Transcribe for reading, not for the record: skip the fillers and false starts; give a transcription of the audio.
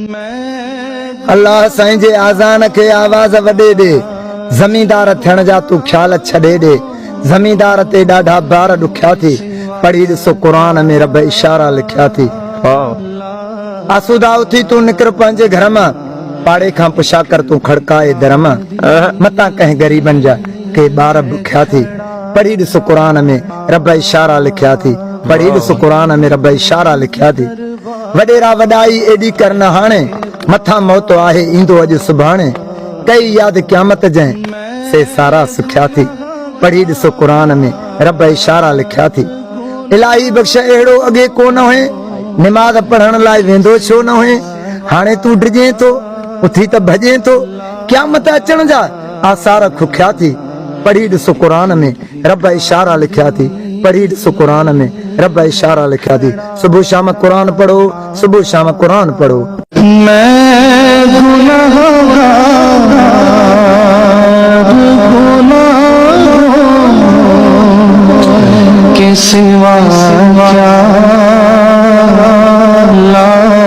अल्लाह साईं जे आज़ान के आवाज़ वॾे दे ज़मींदार थियण जा तू ख्याल छॾे दे ज़मींदार ते ॾाढा बार ॾुखिया थी पढ़ी ॾिसो क़ुरान में रब इशारा लिखिया थी आसूदा उथी तू निकर पंहिंजे घर मां पाड़े खां पुछा कर तू खड़काए दर मां मता कंहिं ग़रीबन जा के ॿार बुखिया थी पढ़ी ॾिसो क़ुरान में रब इशारा लिखिया थी पढ़ी ॾिसो क़ुरान में रब इशारा लिखिया थी वॾेरा वॾाई एॾी करन हाणे मथा मौत आहे ईंदो अॼु सुभाणे कई याद क़यामत जंहिं से सारा सुखिया थी पढ़ी ॾिसो क़ुरान में रब इशारा लिखिया थी इलाही बख़्श अहिड़ो अॻे कोन हुए निमाज़ पढ़ण लाइ वेंदो छो न हुए हाणे तू डिॼे थो उथी त भॼे थो क़यामत अचण जा आसार खुखिया थी पढ़ी ॾिसो क़ुरान में रब इशारा लिखिया थी पढ़ी ॾिसो क़ुरान में रब इशारा लिखिया थी सुबह शाम क़ुरान पढ़ो सुबह शाम क़ुरान पढ़ो मैं गुनहगार के सिवा क्या